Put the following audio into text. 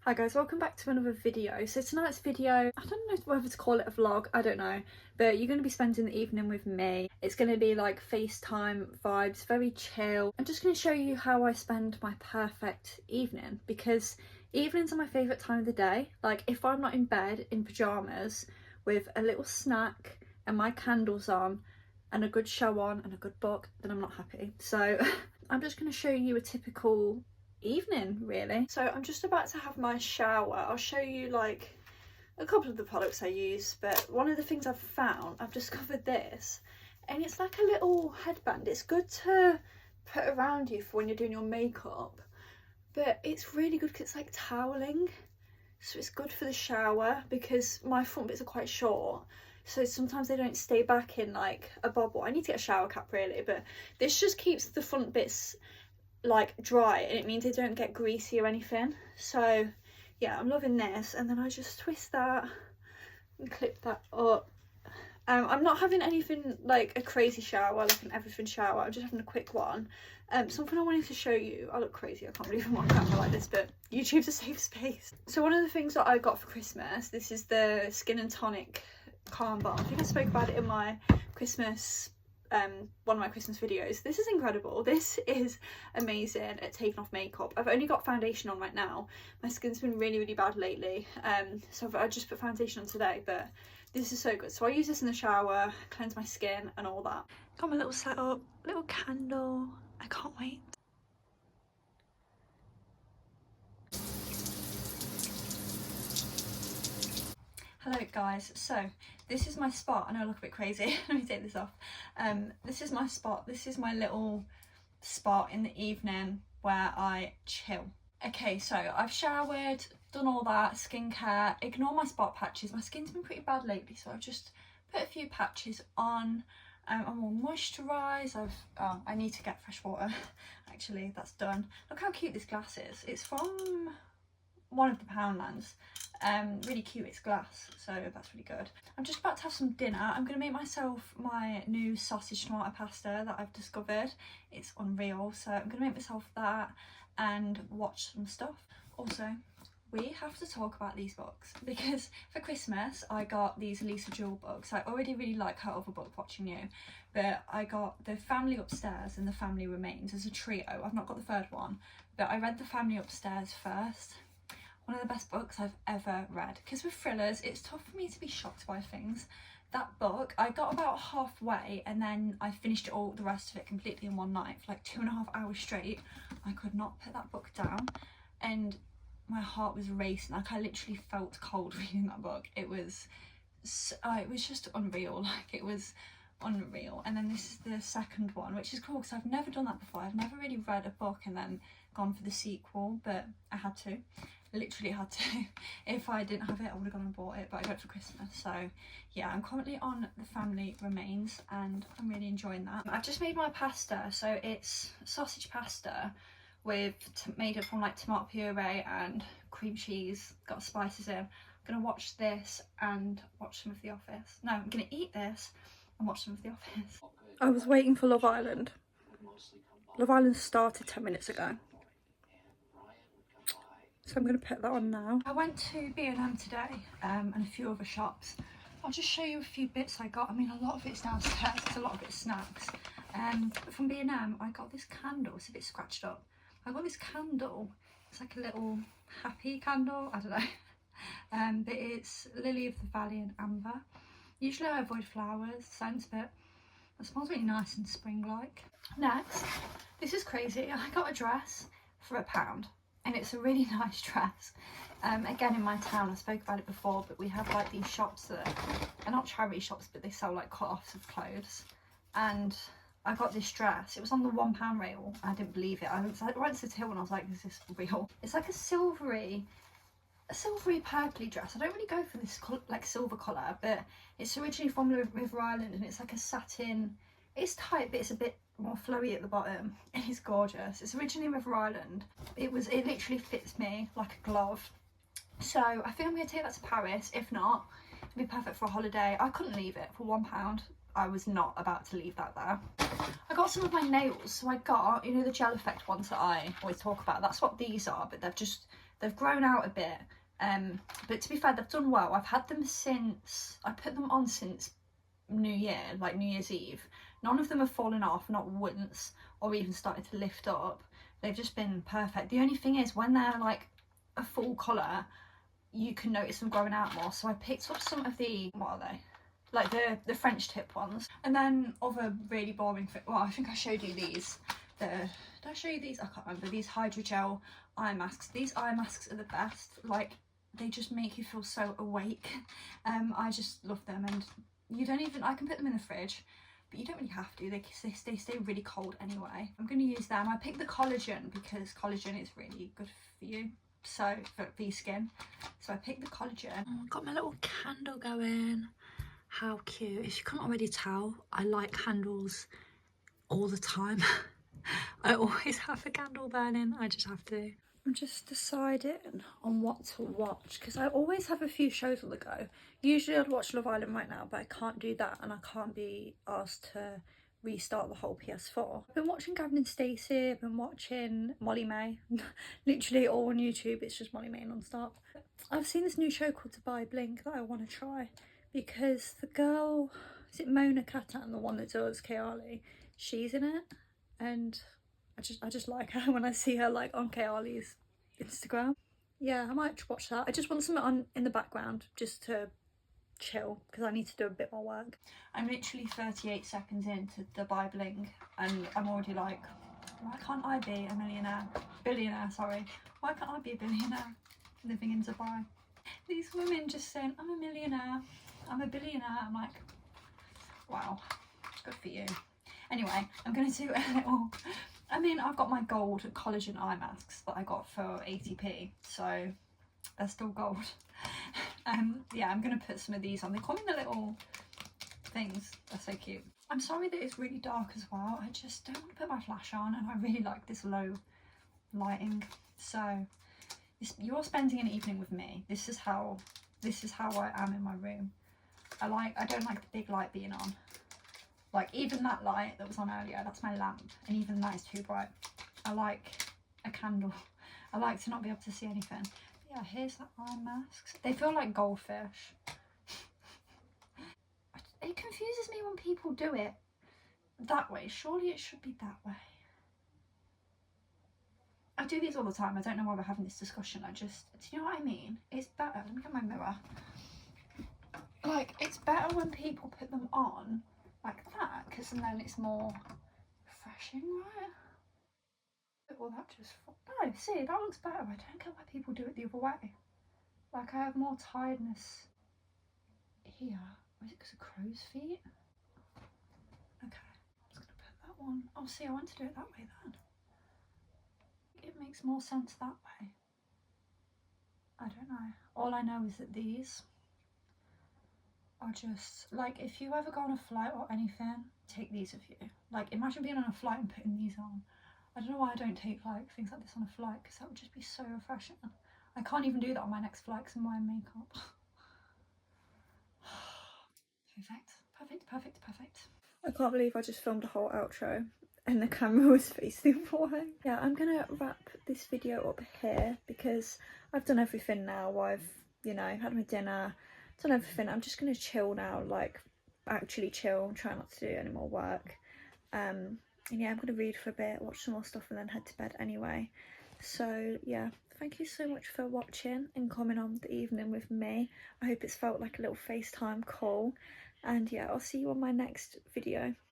Hi guys, welcome back to another video. So tonight's video, I don't know whether to call it a vlog, I don't know, but you're going to be spending the evening with me. It's going to be like FaceTime vibes, very chill. I'm just going to show you how I spend my perfect evening, because evenings are my favourite time of the day. Like if I'm not in bed in pyjamas with a little snack and my candles on and a good show on and a good book, then I'm not happy. So I'm just going to show you a typical evening really. So I'm just about to have my shower. I'll show you like a couple of the products I use, but one of the things I've found, I've discovered this, and it's like a little headband. It's good to put around you for when you're doing your makeup, but it's really good because it's like toweling, so it's good for the shower because my front bits are quite short, so sometimes they don't stay back in like a bobble. I need to get a shower cap really, but this just keeps the front bits like dry and it means they don't get greasy or anything. So yeah, I'm loving this. And then I just twist that and clip that up. I'm not having anything like a crazy shower, like an everything shower. I'm just having a quick one. Something I wanted to show you. I look crazy, I can't believe I'm on camera like this, but YouTube's a safe space. So one of the things that I got for Christmas, this is the Skin and Tonic Calm Balm. I think I spoke about it in my Christmas one of my Christmas videos. This is incredible. This is amazing at taking off makeup. I've only got foundation on right now. My skin's been really bad lately, so I just put foundation on today, but this is so good. So I use this in the shower, cleanse my skin and all that. Got my little setup, little candle. I can't wait. Hello guys, so this is my spot. I know I look a bit crazy. Let me take this off. This is my spot. This is my little spot in the evening where I chill. Okay, so I've showered, done all that, skincare. Ignore my spot patches. My skin's been pretty bad lately, so I've just put a few patches on. I'm all moisturised. I need to get fresh water. Actually, that's done. Look how cute this glass is. It's from one of the Poundlands. Really cute, it's glass, so that's really good. I'm just about to have some dinner. I'm going to make myself my new sausage tomato pasta that I've discovered. It's unreal, so I'm going to make myself that and watch some stuff. Also, we have to talk about these books because for Christmas I got these Lisa Jewell books. I already really like her other book, Watching You, but I got The Family Upstairs and The Family Remains as a trio. I've not got the third one, but I read The Family Upstairs first. One of the best books I've ever read, because with thrillers it's tough for me to be shocked by things. That book, I got about halfway and then I finished it all, the rest of it completely in one night for like 2.5 hours straight. I could not put that book down and my heart was racing. Like I literally felt cold reading that book. It was just unreal. Like it was unreal. And then this is the second one, which is cool because I've never done that before. I've never really read a book and then gone for the sequel, but I had to. Literally had to. If I didn't have it I would have gone and bought it, but I got it for Christmas. So yeah, I'm currently on The Family Remains and I'm really enjoying that. I've just made my pasta, so it's sausage pasta with made up from like tomato puree and cream cheese, got spices in. I'm gonna watch this and watch some of The Office. No, I'm gonna eat this and watch some of The Office. I was waiting for Love Island. Love Island started 10 minutes ago. So I'm going to put that on now. I went to B&M today and a few other shops. I'll just show you a few bits I got. I mean, a lot of it's downstairs, it's a lot of it's snacks. But from B&M, I got this candle. It's a bit scratched up. I got this candle. It's like a little happy candle. I don't know. But it's Lily of the Valley and Amber. Usually I avoid flowers, scents, but it smells really nice and spring-like. Next, this is crazy. I got a dress for £1. And it's a really nice dress. Again, in my town, I spoke about it before, but we have like these shops that are not charity shops, but they sell like cut-offs of clothes. And I got this dress. It was on the £1 rail. I didn't believe it. I went to the till and I was like, is this real? It's like a silvery purpley dress. I don't really go for this like silver colour, but it's originally from River Island and it's like a satin. It's tight, but it's a bit more flowy at the bottom and it's gorgeous. It's originally River Island. It literally fits me like a glove. So I think I'm going to take that to Paris. If not, it'd be perfect for a holiday. I couldn't leave it for £1. I was not about to leave that there. I got some of my nails. So I got, you know, the gel effect ones that I always talk about. That's what these are, but they've just They've grown out a bit, but to be fair, they've done well. I've had them since, I put them on since New Year, like New Year's Eve. None of them have fallen off, not once, or even started to lift up. They've just been perfect. The only thing is, when they're like a full colour, you can notice them growing out more. So I picked up some of the, what are they? Like the French tip ones. And then other really boring thing, well, I think I showed you these. Did I show you these? I can't remember. These hydrogel eye masks. These eye masks are the best. Like, they just make you feel so awake. I just love them, and you don't even, I can put them in the fridge, but you don't really have to. They stay really cold anyway. I'm going to use them. I picked the collagen because collagen is really good for you, so for your skin. So I picked the collagen. Oh, got my little candle going. How cute. If you can't already tell, I light candles all the time. I always have a candle burning. I just have to. I'm just deciding on what to watch because I always have a few shows on the go. Usually I'd watch Love Island right now, but I can't do that, and I can't be asked to restart the whole PS4. I've been watching Gavin and Stacey, I've been watching Molly May. Literally all on YouTube, it's just Molly May non-stop. I've seen this new show called Dubai Blink that I want to try because the girl, is it Mona Katan, the one that does Kayali? She's in it, and I just like her when I see her like on Kayali's Instagram. Yeah, I might watch that. I just want something on in the background just to chill because I need to do a bit more work. I'm literally 38 seconds into Dubai Bling and I'm already like, why can't I be a millionaire? Billionaire, sorry. Why can't I be a billionaire living in Dubai? These women just saying, I'm a millionaire, I'm a billionaire. I'm like, wow, good for you. Anyway, I'm going to do a little, I mean, I've got my gold collagen eye masks that I got for 80p, so they're still gold. Yeah, I'm going to put some of these on. They come in the little things. They're so cute. I'm sorry that it's really dark as well. I just don't want to put my flash on, and I really like this low lighting. So you're spending an evening with me. This is how I am in my room. I don't like the big light being on. Like, even that light that was on earlier, that's my lamp, and even that is too bright. I like a candle. I like to not be able to see anything. But yeah, here's the eye masks. They feel like goldfish. It confuses me when people do it that way. Surely it should be that way. I do these all the time. I don't know why we're having this discussion. Do you know what I mean? It's better. Let me get my mirror. Like, it's better when people put them on like that, because then it's more refreshing, right? Well, that just, no, see, that looks better. I don't get why people do it the other way. Like, I have more tiredness here. Is it because of crow's feet? Okay, I'm just gonna put that one. Oh, see, I want to do it that way then. It makes more sense that way. I don't know. All I know is that these are just, like, if you ever go on a flight or anything, take these with you. Like, imagine being on a flight and putting these on. I don't know why I don't take like things like this on a flight, because that would just be so refreshing. I can't even do that on my next flight because I'm wearing makeup. Perfect. I can't believe I just filmed a whole outro and the camera was facing the other way. Yeah, I'm gonna wrap this video up here because I've done everything now. I've, you know, had my dinner, done everything. I'm just gonna chill now, like actually chill, try not to do any more work. And yeah, I'm gonna read for a bit, watch some more stuff, and then head to bed anyway. So yeah, thank you so much for watching and coming on the evening with me. I hope it's felt like a little FaceTime call, and yeah, I'll see you on my next video.